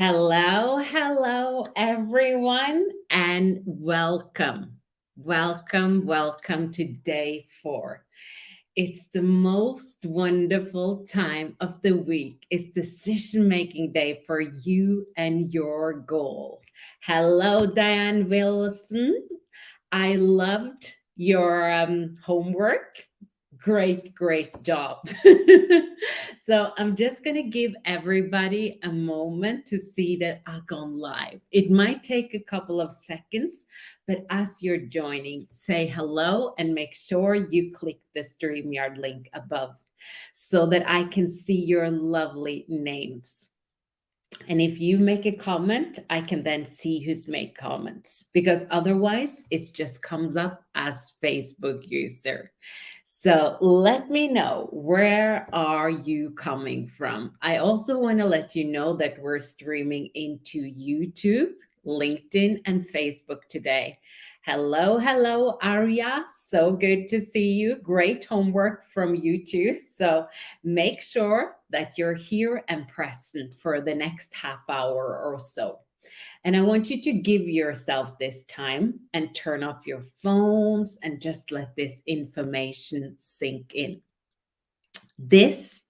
Hello, everyone, and welcome. Welcome to day 4. It's the most wonderful time of the week. It's decision making day for you and your goal. Hello, Diane Wilson. I loved your homework. Great job. So I'm just going to give everybody a moment to see that I've gone live. It might take a couple of seconds, but as you're joining, say hello and make sure you click the StreamYard link above so that I can see your lovely names. And if you make a comment, I can then see who's made comments because otherwise it just comes up as Facebook user. So let me know, where are you coming from? I also want to let you know that we're streaming into YouTube, LinkedIn, and Facebook today. Hello, Arya. So good to see you. Great homework from you too. So make sure that you're here and present for the next half hour or so. And I want you to give yourself this time and turn off your phones and just let this information sink in. This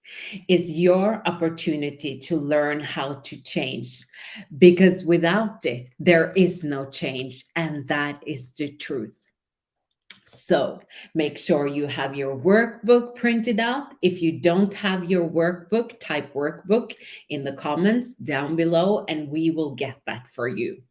is your opportunity to learn how to change, because without it, there is no change. And that is the truth. So make sure you have your workbook printed out. If you don't have your workbook, type workbook in the comments down below and we will get that for you.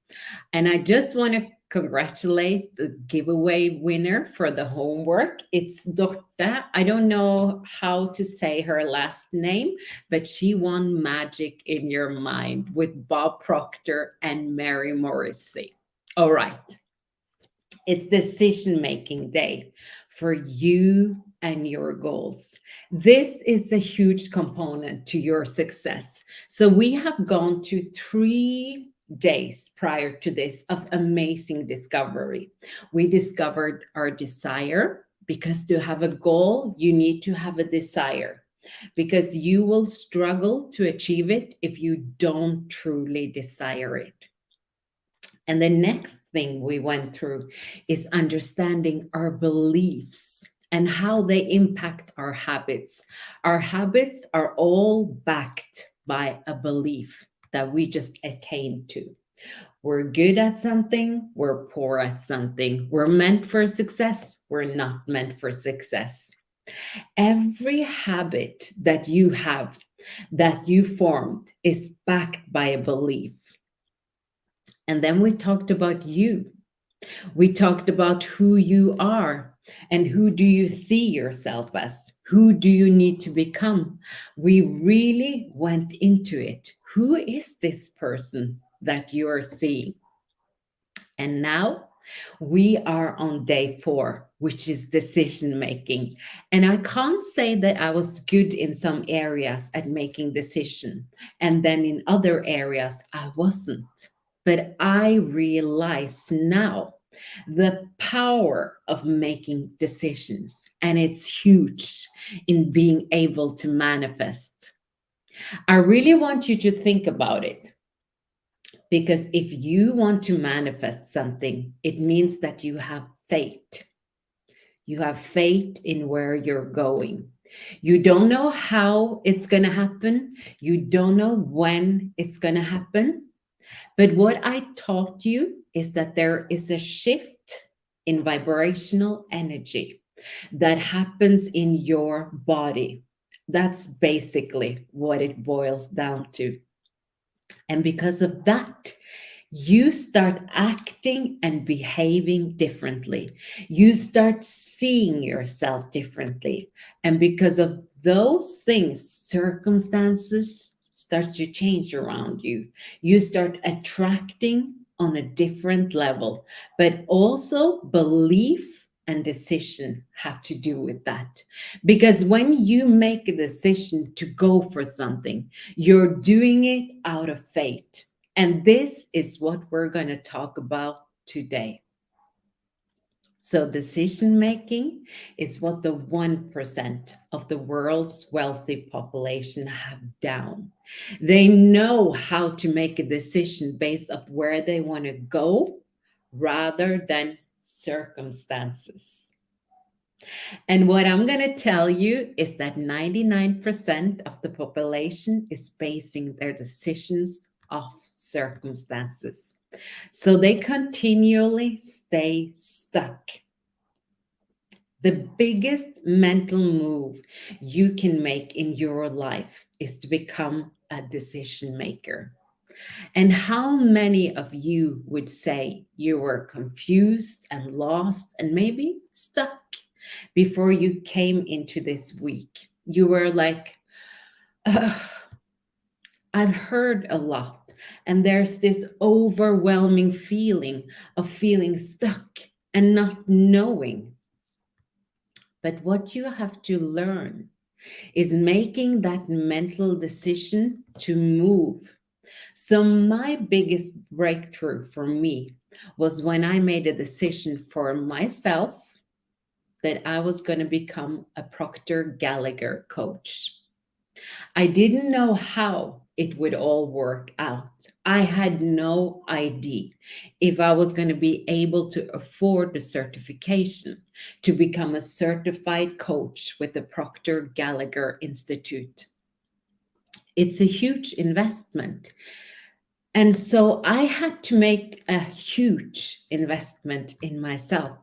And I just want to congratulate the giveaway winner for the homework. It's Dorte. I don't know how to say her last name, but she won Magic in Your Mind with Bob Proctor and Mary Morrissey. All right. It's decision making day for you and your goals. This is a huge component to your success. So we have gone to 3 days prior to this of amazing discovery. We discovered our desire, because to have a goal, you need to have a desire, because you will struggle to achieve it if you don't truly desire it. And the next thing we went through is understanding our beliefs and how they impact our habits. Our habits are all backed by a belief that we just attain to. We're good at something, we're poor at something. We're meant for success, we're not meant for success. Every habit that you have, that you formed, is backed by a belief. And then we talked about you. We talked about who you are and who do you see yourself as? Who do you need to become? We really went into it. Who is this person that you are seeing? And now we are on day 4, which is decision making. And I can't say that I was good in some areas at making decision, and then in other areas I wasn't. But I realize now the power of making decisions, and it's huge in being able to manifest. I really want you to think about it, because if you want to manifest something, it means that you have faith. You have faith in where you're going. You don't know how it's going to happen. You don't know when it's going to happen. But what I taught you is that there is a shift in vibrational energy that happens in your body. That's basically what it boils down to. And because of that, you start acting and behaving differently. You start seeing yourself differently. And because of those things, circumstances start to change around you. You start attracting on a different level, but also belief and decision have to do with that. Because when you make a decision to go for something, you're doing it out of faith. And this is what we're going to talk about today. So, decision making is what the 1% of the world's wealthy population have down. They know how to make a decision based on where they want to go rather than circumstances. And what I'm going to tell you is that 99% of the population is basing their decisions off circumstances. So they continually stay stuck. The biggest mental move you can make in your life is to become a decision maker. And how many of you would say you were confused and lost and maybe stuck before you came into this week? You were like, "Ugh, I've heard a lot, and there's this overwhelming feeling of feeling stuck and not knowing." But what you have to learn is making that mental decision to move. So, my biggest breakthrough for me was when I made a decision for myself that I was going to become a Proctor Gallagher coach. I didn't know how it would all work out. I had no idea if I was going to be able to afford the certification to become a certified coach with the Proctor Gallagher Institute. It's a huge investment. And so I had to make a huge investment in myself.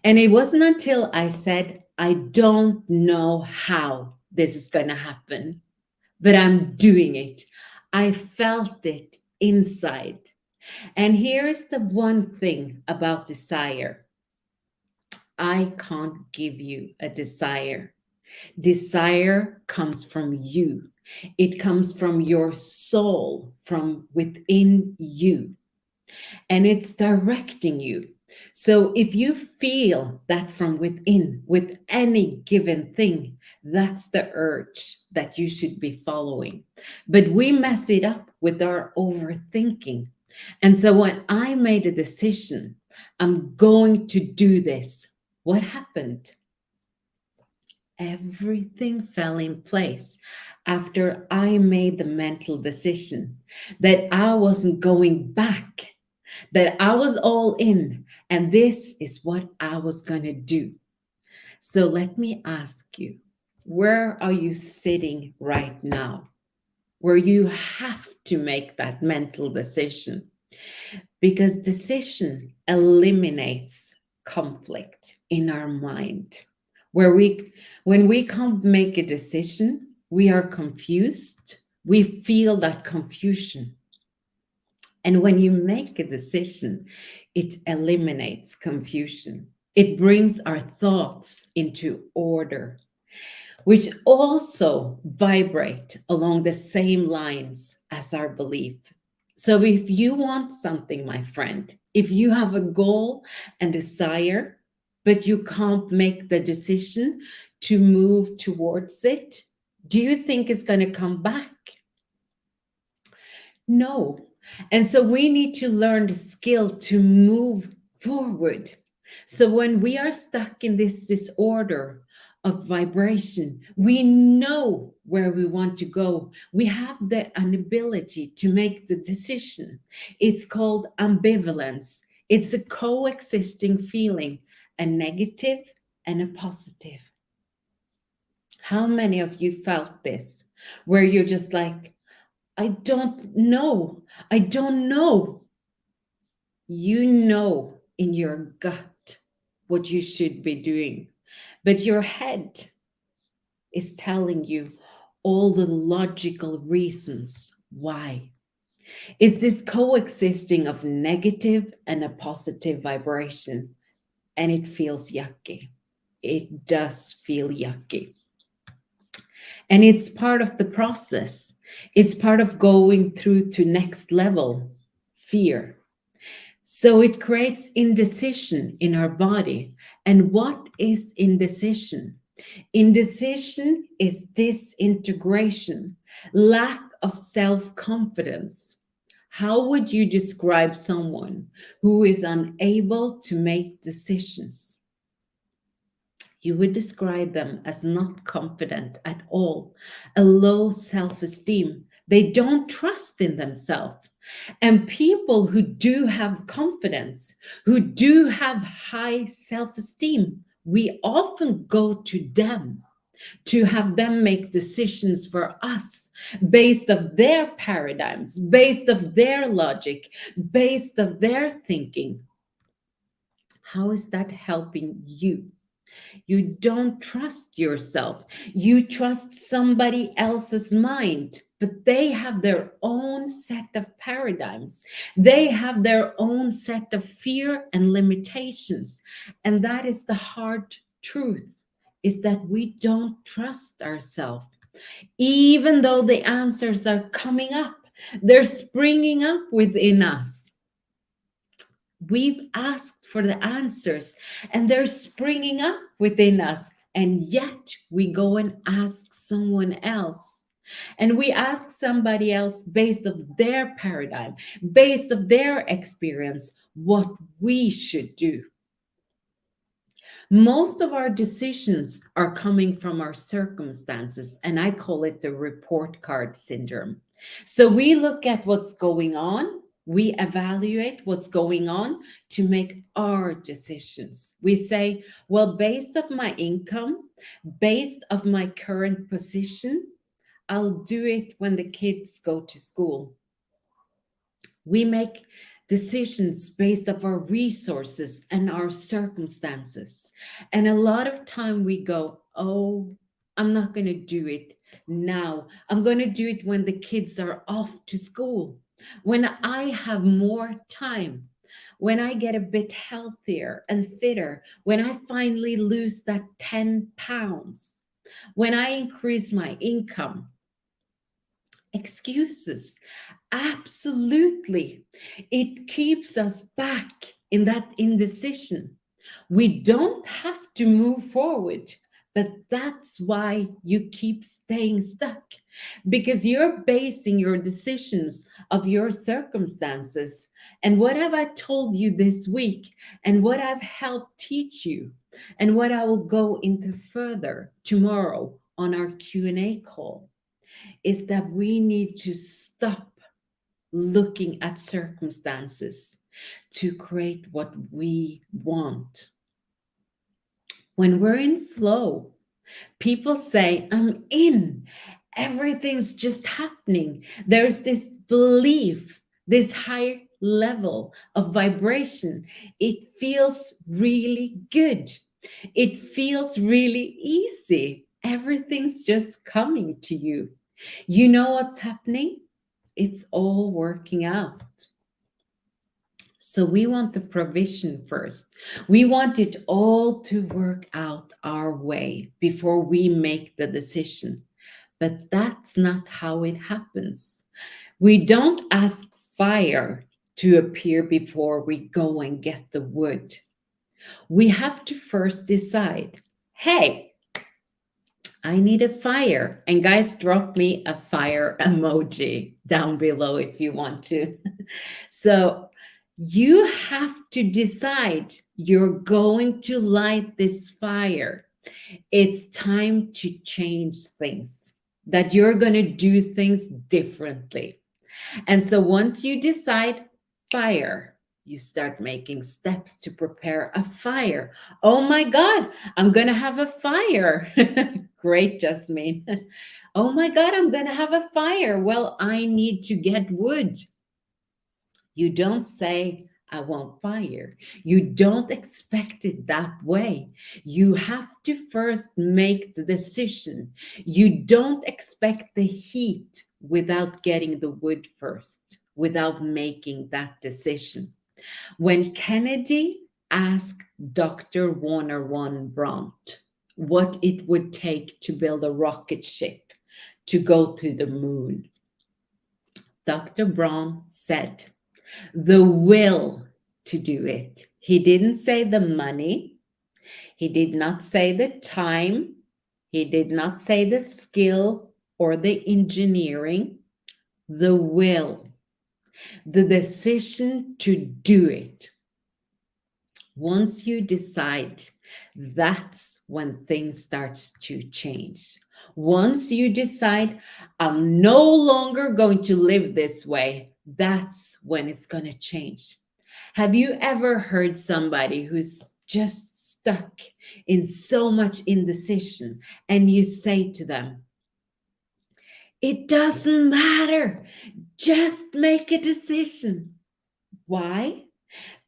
And it wasn't until I said, I don't know how this is going to happen, but I'm doing it. I felt it inside. And here is the one thing about desire: I can't give you a desire. Desire comes from you, it comes from your soul, from within you, and it's directing you. So if you feel that from within with any given thing, that's the urge that you should be following. But we mess it up with our overthinking. And so when I made a decision, I'm going to do this, what happened? Everything fell in place after I made the mental decision that I wasn't going back, that I was all in, and this is what I was going to do. So let me ask you, where are you sitting right now, where you have to make that mental decision? Because decision eliminates conflict in our mind. When we can't make a decision, we are confused. We feel that confusion. And when you make a decision, it eliminates confusion. It brings our thoughts into order, which also vibrate along the same lines as our belief. So if you want something, my friend, if you have a goal and desire, but you can't make the decision to move towards it, do you think it's going to come back? No. And so we need to learn the skill to move forward. So when we are stuck in this disorder of vibration, we know where we want to go. We have an ability to make the decision. It's called ambivalence. It's a coexisting feeling, a negative and a positive. How many of you felt this, where you're just like, I don't know. I don't know. You know in your gut what you should be doing, but your head is telling you all the logical reasons why. Is this coexisting of negative and a positive vibration? And it feels yucky. It does feel yucky. And it's part of the process. It's part of going through to next level, fear. So it creates indecision in our body. And what is indecision? Indecision is disintegration, lack of self-confidence. How would you describe someone who is unable to make decisions? You would describe them as not confident at all, a low self esteem. They don't trust in themselves. And people who do have confidence, who do have high self esteem, we often go to them to have them make decisions for us based of their paradigms, based of their logic, based of their thinking. How is that helping you? You don't trust yourself. You trust somebody else's mind, but they have their own set of paradigms. They have their own set of fear and limitations. And that is the hard truth, is that we don't trust ourselves. Even though the answers are coming up, they're springing up within us. We've asked for the answers and they're springing up within us. And yet we go and ask someone else. And we ask somebody else based of their paradigm, based of their experience, what we should do. Most of our decisions are coming from our circumstances, and I call it the report card syndrome. So we look at what's going on, we evaluate what's going on to make our decisions. We say, well, based of my income, based of my current position, I'll do it when the kids go to school. We make decisions based of our resources and our circumstances. And a lot of time we go, oh, I'm not going to do it now. I'm going to do it when the kids are off to school, when I have more time, when I get a bit healthier and fitter, when I finally lose that 10 pounds, when I increase my income. Excuses. Absolutely. It keeps us back in that indecision. We don't have to move forward, but that's why you keep staying stuck, because you're basing your decisions of your circumstances. And what have I told you this week, and what I've helped teach you, and what I will go into further tomorrow on our Q&A call, is that we need to stop looking at circumstances to create what we want. When we're in flow, people say, I'm in. Everything's just happening. There's this belief, this high level of vibration. It feels really good. It feels really easy. Everything's just coming to you. You know what's happening? It's all working out. So we want the provision first. We want it all to work out our way before we make the decision. But that's not how it happens. We don't ask fire to appear before we go and get the wood. We have to first decide, hey, I need a fire. And guys, drop me a fire emoji down below if you want to. So you have to decide you're going to light this fire. It's time to change things, that you're going to do things differently. And so once you decide fire, you start making steps to prepare a fire. Oh my God, I'm going to have a fire. Great, Jasmine. Oh my God, I'm going to have a fire. Well, I need to get wood. You don't say, I want fire. You don't expect it that way. You have to first make the decision. You don't expect the heat without getting the wood first, without making that decision. When Kennedy asked Dr. Warner von Braun what it would take to build a rocket ship to go to the moon, Dr. Braun said, the will to do it. He didn't say the money. He did not say the time. He did not say the skill or the engineering. The will. The decision to do it. Once you decide, that's when things starts to change. Once you decide, I'm no longer going to live this way, that's when it's going to change. Have you ever heard somebody who's just stuck in so much indecision and you say to them, it doesn't matter, just make a decision. Why?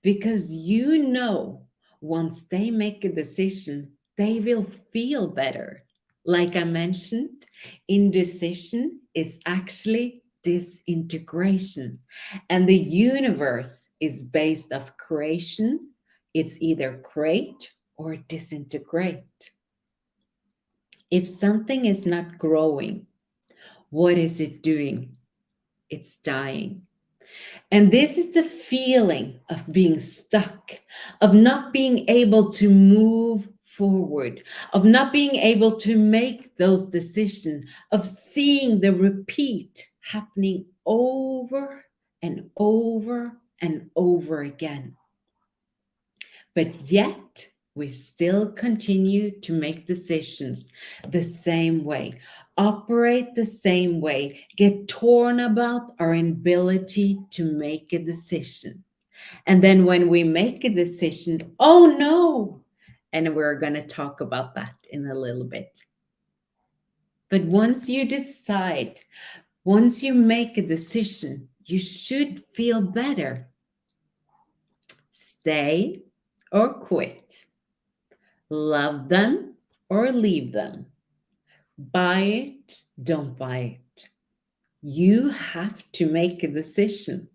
Because you know, once they make a decision, they will feel better. Like I mentioned, indecision is actually disintegration, and the universe is based of creation. It's either create or disintegrate. If something is not growing, what is it doing? It's dying. And this is the feeling of being stuck, of not being able to move forward, of not being able to make those decisions, of seeing the repeat happening over and over and over again. But yet, we still continue to make decisions the same way, operate the same way, get torn about our ability to make a decision. And then when we make a decision, oh no! And we're going to talk about that in a little bit. But once you decide, once you make a decision, you should feel better. Stay or quit. Love them or leave them. Buy it, don't buy it. You have to make a decision.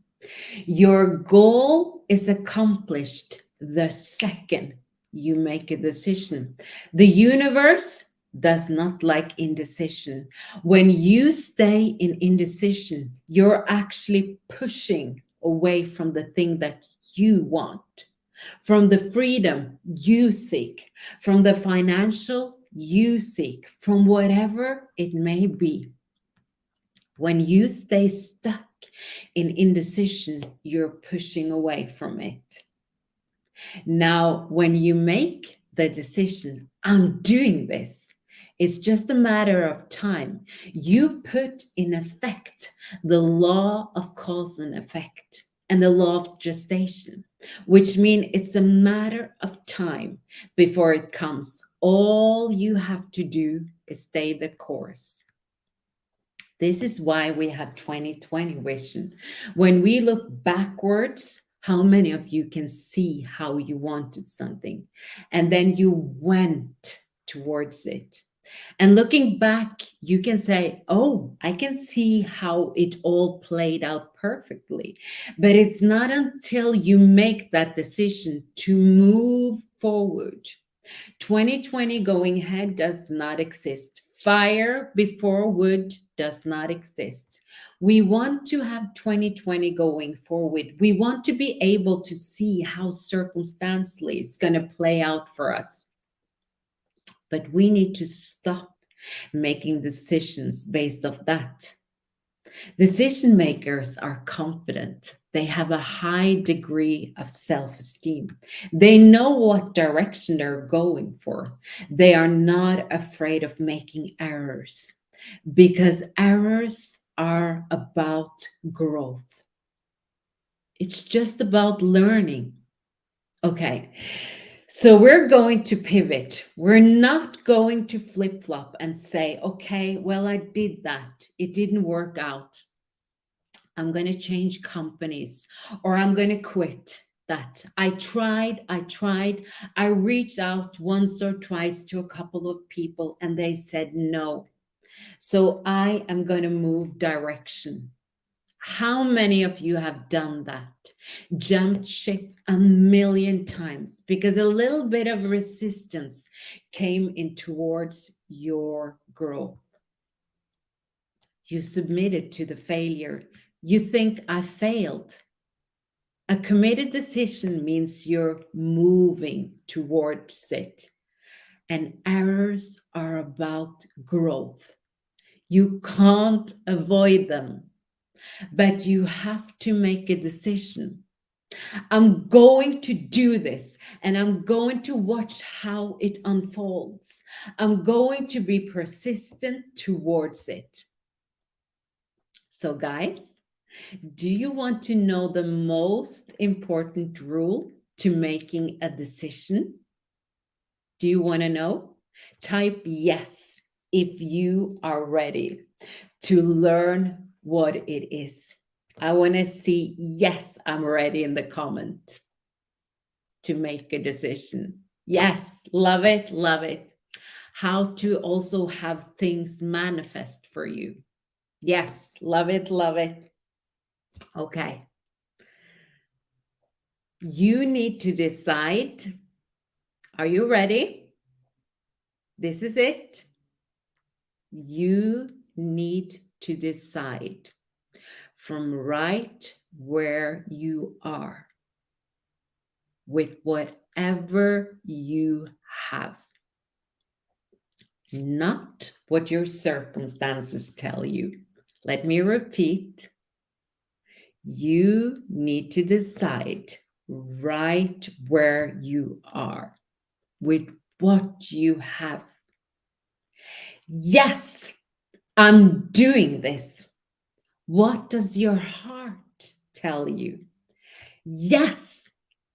Your goal is accomplished the second you make a decision. The universe does not like indecision. When you stay in indecision, you're actually pushing away from the thing that you want, from the freedom you seek, from the financial you seek, from whatever it may be. When you stay stuck in indecision, you're pushing away from it. Now, when you make the decision, I'm doing this, it's just a matter of time. You put in effect the law of cause and effect and the law of gestation, which means it's a matter of time before it comes. All you have to do is stay the course. This is why we have 2020 vision. When we look backwards, how many of you can see how you wanted something? And then you went towards it. And looking back, you can say, oh, I can see how it all played out perfectly. But it's not until you make that decision to move forward. 2020 going ahead does not exist. Fire before wood does not exist. We want to have 2020 going forward. We want to be able to see how circumstantially it's going to play out for us. But we need to stop making decisions based off that. Decision makers are confident. They have a high degree of self-esteem. They know what direction they're going for. They are not afraid of making errors because errors are about growth. It's just about learning. Okay. So we're going to pivot. We're not going to flip flop and say, okay, well, I did that. It didn't work out. I'm going to change companies or I'm going to quit that. I tried. I reached out once or twice to a couple of people and they said no. So I am going to move direction. How many of you have done that? Jumped ship a million times because a little bit of resistance came in towards your growth. You submitted to the failure. You think I failed. A committed decision means you're moving towards it. And errors are about growth. You can't avoid them. but you have to make a decision. I'm going to do this and I'm going to watch how it unfolds. I'm going to be persistent towards it. So, guys, do you want to know the most important rule to making a decision? Do you want to know? Type yes if you are ready to learn what it is. I want to see yes, I'm ready in the comment to make a decision. Yes, love it, love it. How to also have things manifest for you. Yes, love it, love it. Okay. You need to decide. Are you ready? This is it. You need to decide from right where you are with whatever you have, not what your circumstances tell you. Let me repeat. You need to decide right where you are with what you have. Yes, I'm doing this. What does your heart tell you? Yes,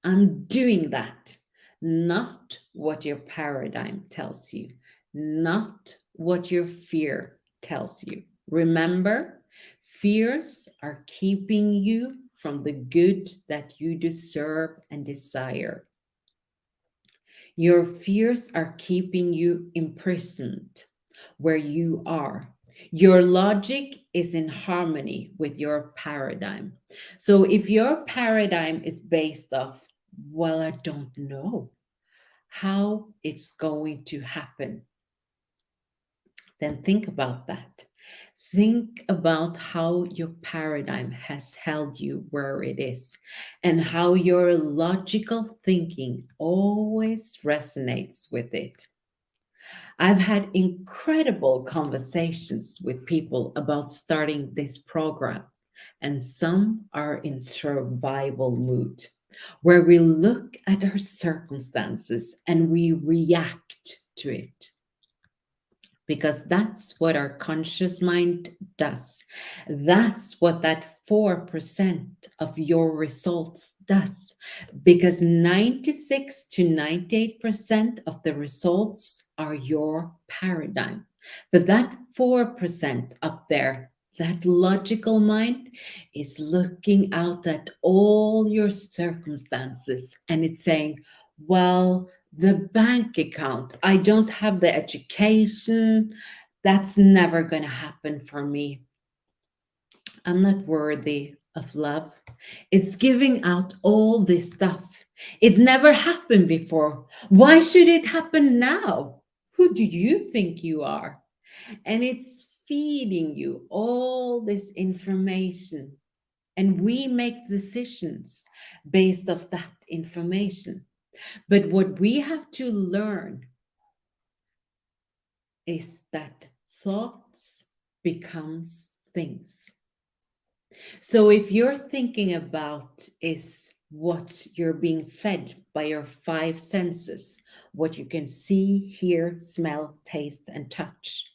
I'm doing that. Not what your paradigm tells you, not what your fear tells you. Remember, fears are keeping you from the good that you deserve and desire. Your fears are keeping you imprisoned where you are. Your logic is in harmony with your paradigm. So if your paradigm is based off, well, I don't know how it's going to happen, then think about that. Think about how your paradigm has held you where it is and how your logical thinking always resonates with it. I've had incredible conversations with people about starting this program, and some are in survival mood, where we look at our circumstances and we react to it, because that's what our conscious mind does. That's what that 4% of your results does. Because 96 to 98% of the results are your paradigm. But that 4% up there, that logical mind, is looking out at all your circumstances and it's saying, well, the bank account, I don't have the education, that's never going to happen for me. I'm not worthy of love. It's giving out all this stuff. It's never happened before. Why should it happen now? Who do you think you are? And it's feeding you all this information. And we make decisions based off that information. But what we have to learn is that thoughts becomes things. So if you're thinking about is what you're being fed by your five senses, what you can see, hear, smell, taste, and touch,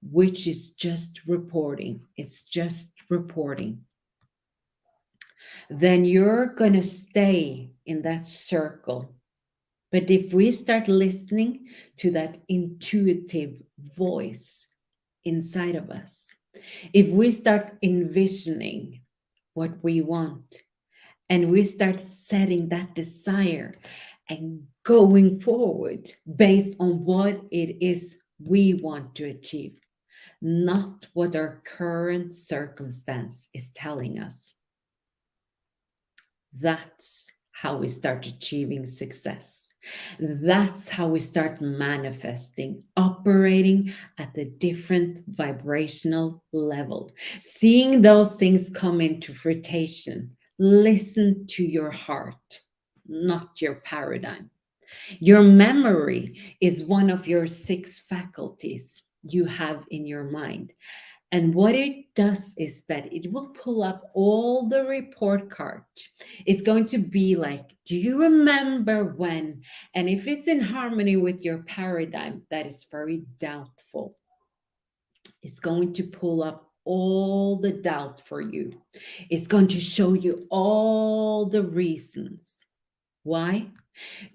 which is just reporting, it's just reporting, then you're going to stay in that circle. But if we start listening to that intuitive voice inside of us, if we start envisioning what we want and we start setting that desire and going forward based on what it is we want to achieve, not what our current circumstance is telling us, that's how we start achieving success. That's how we start manifesting, operating at a different vibrational level, seeing those things come into fruition. Listen to your heart, not your paradigm. Your memory is one of your six faculties you have in your mind. And what it does is that it will pull up all the report cards. It's going to be like, do you remember when? And if it's in harmony with your paradigm, that is very doubtful. It's going to pull up all the doubt for you. It's going to show you all the reasons. Why?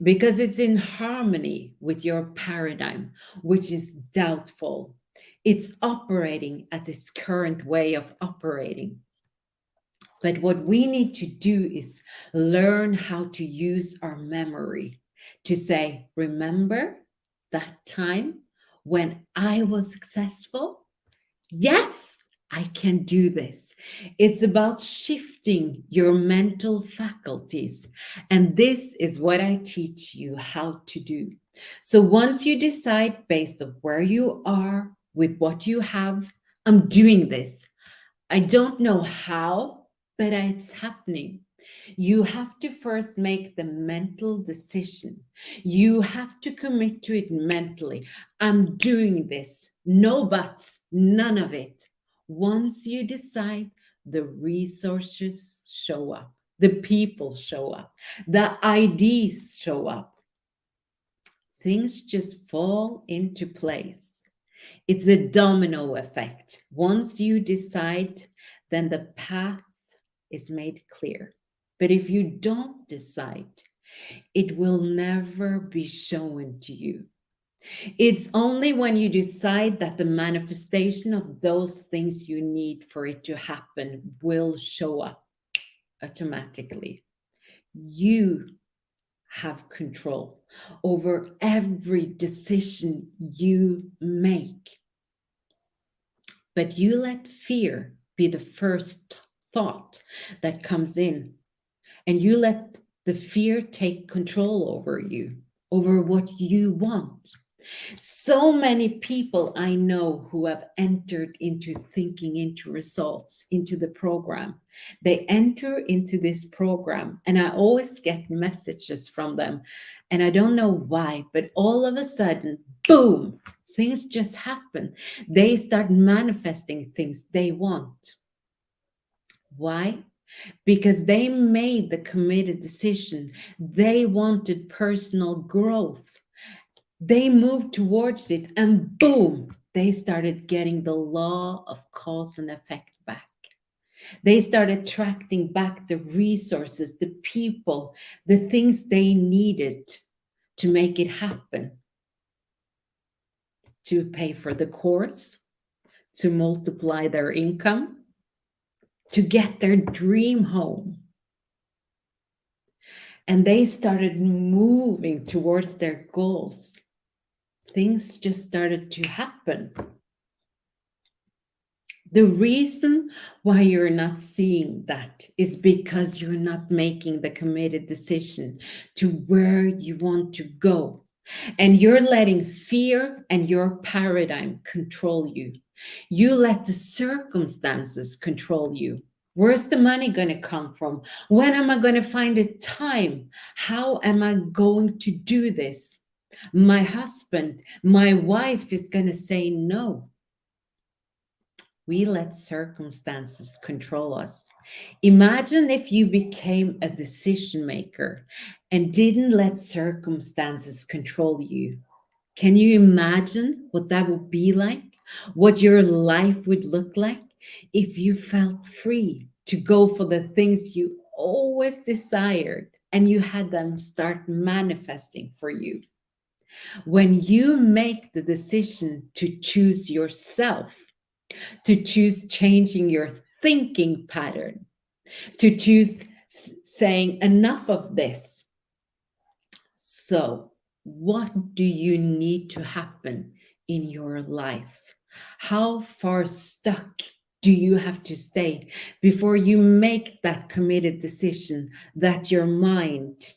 Because it's in harmony with your paradigm, which is doubtful. It's operating at its current way of operating. But what we need to do is learn how to use our memory to say, remember that time when I was successful? Yes, I can do this. It's about shifting your mental faculties. And this is what I teach you how to do. So once you decide based on where you are with what you have, I'm doing this. I don't know how, but it's happening. You have to first make the mental decision. You have to commit to it mentally. I'm doing this. No buts, none of it. Once you decide, the resources show up, the people show up, the ideas show up. Things just fall into place. It's a domino effect. Once you decide, then the path is made clear. But if you don't decide, it will never be shown to you. It's only when you decide that the manifestation of those things you need for it to happen will show up automatically. You have control over every decision you make. But you let fear be the first thought that comes in, and you let the fear take control over you, over what you want. So many people I know who have entered into thinking into results, into the program. They enter into this program, and I always get messages from them. And I don't know why, but all of a sudden, boom, things just happen. They start manifesting things they want. Why? Because they made the committed decision. They wanted personal growth. They moved towards it, and boom, they started getting the law of cause and effect back. They started attracting back the resources, the people, the things they needed to make it happen, to pay for the course, to multiply their income, to get their dream home. And they started moving towards their goals. Things just started to happen. The reason why you're not seeing that is because you're not making the committed decision to where you want to go. And you're letting fear and your paradigm control you. You let the circumstances control you. Where's the money going to come from? When am I going to find a time? How am I going to do this? My husband, my wife is going to say no. We let circumstances control us. Imagine if you became a decision maker and didn't let circumstances control you. Can you imagine what that would be like? What your life would look like if you felt free to go for the things you always desired and you had them start manifesting for you? When you make the decision to choose yourself, to choose changing your thinking pattern, to choose saying enough of this. So, what do you need to happen in your life? How far stuck do you have to stay before you make that committed decision that your mind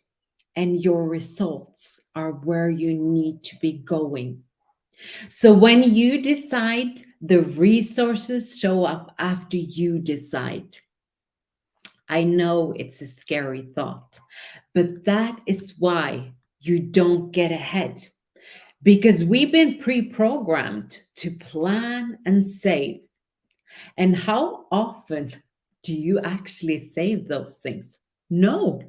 and your results are where you need to be going? So when you decide, the resources show up after you decide. I know it's a scary thought, but that is why you don't get ahead. Because we've been pre programmed to plan and save. And how often do you actually save those things? No,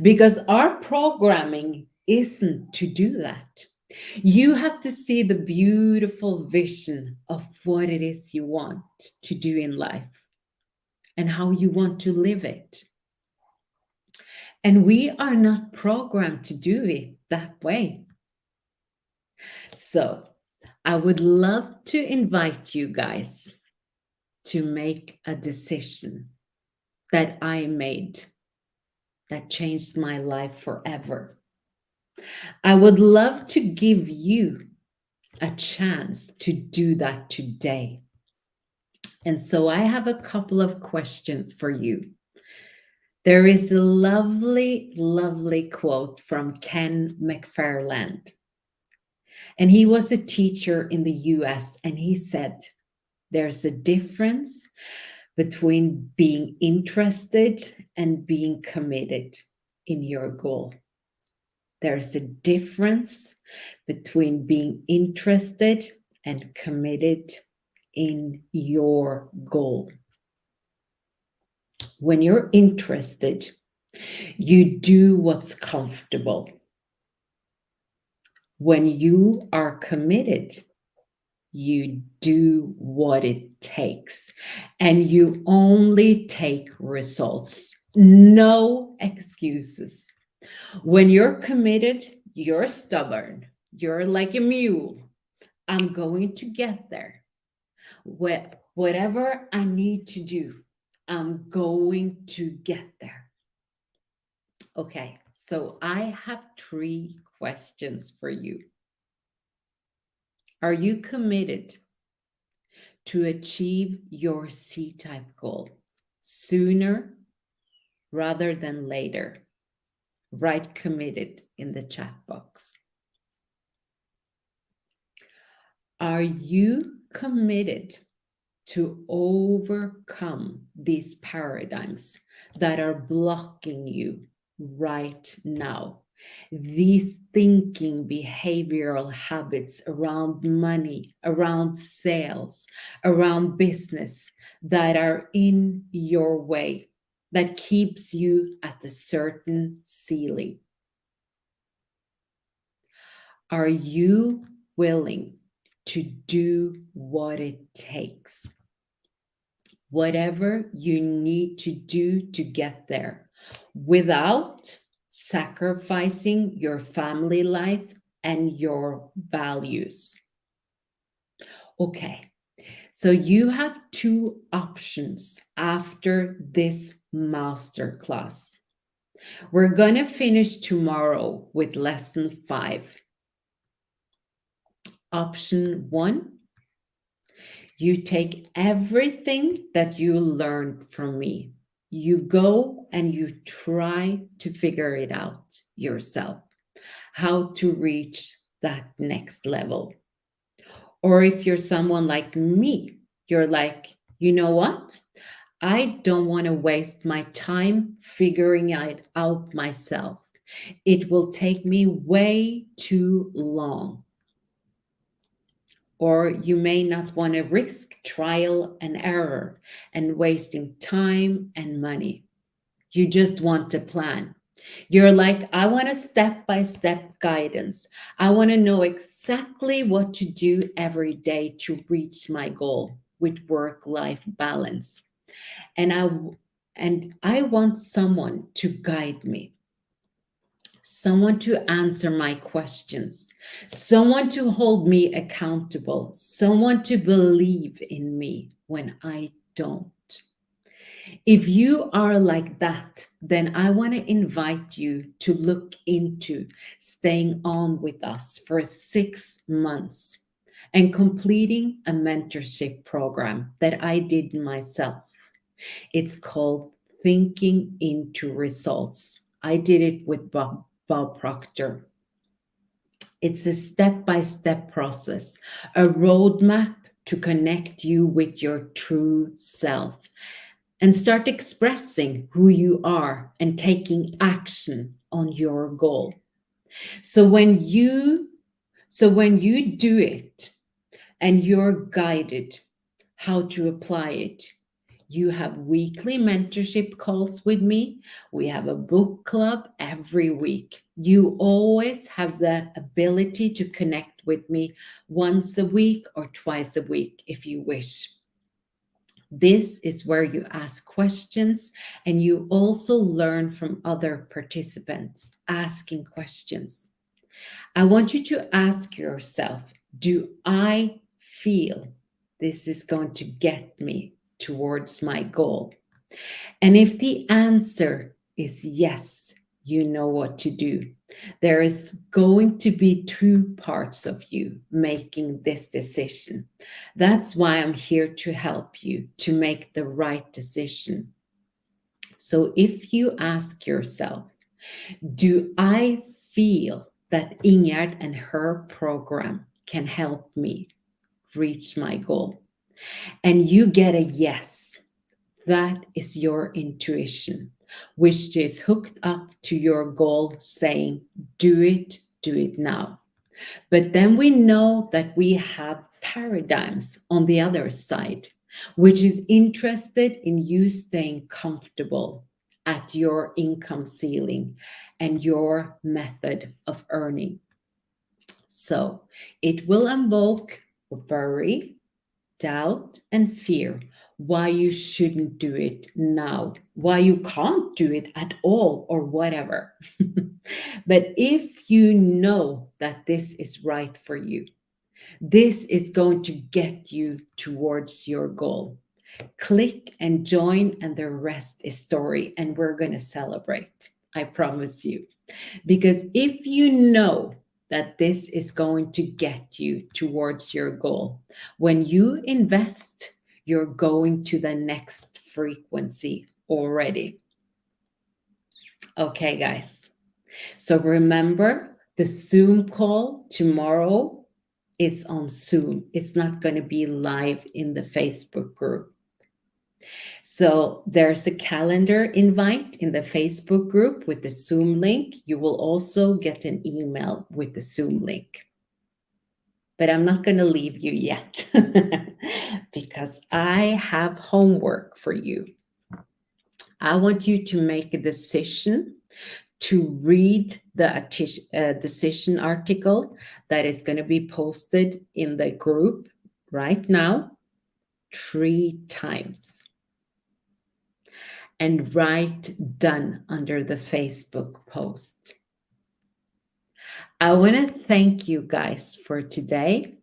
because our programming isn't to do that. You have to see the beautiful vision of what it is you want to do in life and how you want to live it. And we are not programmed to do it that way. So I would love to invite you guys to make a decision that I made that changed my life forever. I would love to give you a chance to do that today. And so I have a couple of questions for you. There is a lovely, lovely quote from Ken McFarland. And he was a teacher in the US, and he said, there's a difference between being interested and being committed in your goal. There's a difference between being interested and committed in your goal. When you're interested, you do what's comfortable. When you are committed, you do what it takes, and you only take results. No excuses. When you're committed, you're stubborn. You're like a mule. I'm going to get there. Whatever I need to do, I'm going to get there. Okay, so I have 3 questions for you. Are you committed to achieve your C-type goal sooner rather than later? Write committed in the chat box. Are you committed to overcome these paradigms that are blocking you right now? These thinking behavioral habits around money, around sales, around business that are in your way, that keeps you at a certain ceiling. Are you willing to do what it takes? Whatever you need to do to get there without sacrificing your family life and your values. Okay, so you have 2 options after this masterclass. We're going to finish tomorrow with lesson 5. Option 1, you take everything that you learned from me. You go and you try to figure it out yourself, how to reach that next level. Or if you're someone like me, you're like, you know what? I don't want to waste my time figuring it out myself. It will take me way too long. Or you may not want to risk trial and error and wasting time and money. You just want a plan. You're like, I want a step-by-step guidance. I want to know exactly what to do every day to reach my goal with work-life balance. And I want someone to guide me, someone to answer my questions, someone to hold me accountable, someone to believe in me when I don't. If you are like that, then I want to invite you to look into staying on with us for 6 months and completing a mentorship program that I did myself. It's called Thinking into Results. I did it with Bob Proctor. It's a step-by-step process, a roadmap to connect you with your true self and start expressing who you are and taking action on your goal. So when you do it and you're guided, how to apply it. You have weekly mentorship calls with me. We have a book club every week. You always have the ability to connect with me once a week or twice a week if you wish. This is where you ask questions and you also learn from other participants asking questions. I want you to ask yourself, do I feel this is going to get me towards my goal? And if the answer is yes, you know what to do. There is going to be two parts of you making this decision. That's why I'm here to help you to make the right decision. So if you ask yourself, do I feel that Ingerd and her program can help me reach my goal? And you get a yes. That is your intuition, which is hooked up to your goal saying, do it now. But then we know that we have paradigms on the other side, which is interested in you staying comfortable at your income ceiling and your method of earning. So it will invoke worry, doubt, and fear why you shouldn't do it now, why you can't do it at all, or whatever. But if you know that this is right for you, this is going to get you towards your goal. Click and join, and the rest is story. And we're going to celebrate. I promise you. Because if you know that this is going to get you towards your goal, when you invest, you're going to the next frequency already. Okay, guys. So remember, the Zoom call tomorrow is on Zoom. It's not going to be live in the Facebook group. So there's a calendar invite in the Facebook group with the Zoom link. You will also get an email with the Zoom link. But I'm not going to leave you yet because I have homework for you. I want you to make a decision to read the decision article that is going to be posted in the group right now 3 times. And write done under the Facebook post. I want to thank you guys for today.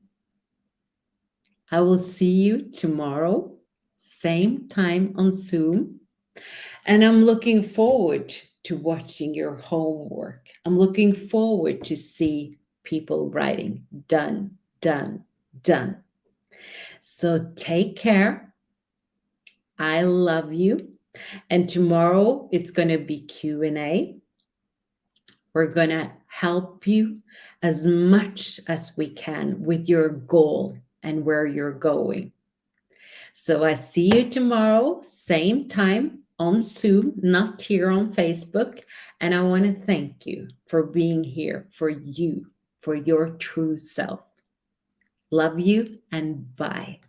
I will see you tomorrow, same time on Zoom. And I'm looking forward to watching your homework. I'm looking forward to see people writing done, done, done. So take care. I love you. And tomorrow it's going to be Q&A. We're going to help you as much as we can with your goal and where you're going. So I see you tomorrow, same time on Zoom, not here on Facebook. And I want to thank you for being here for you, for your true self. Love you and bye.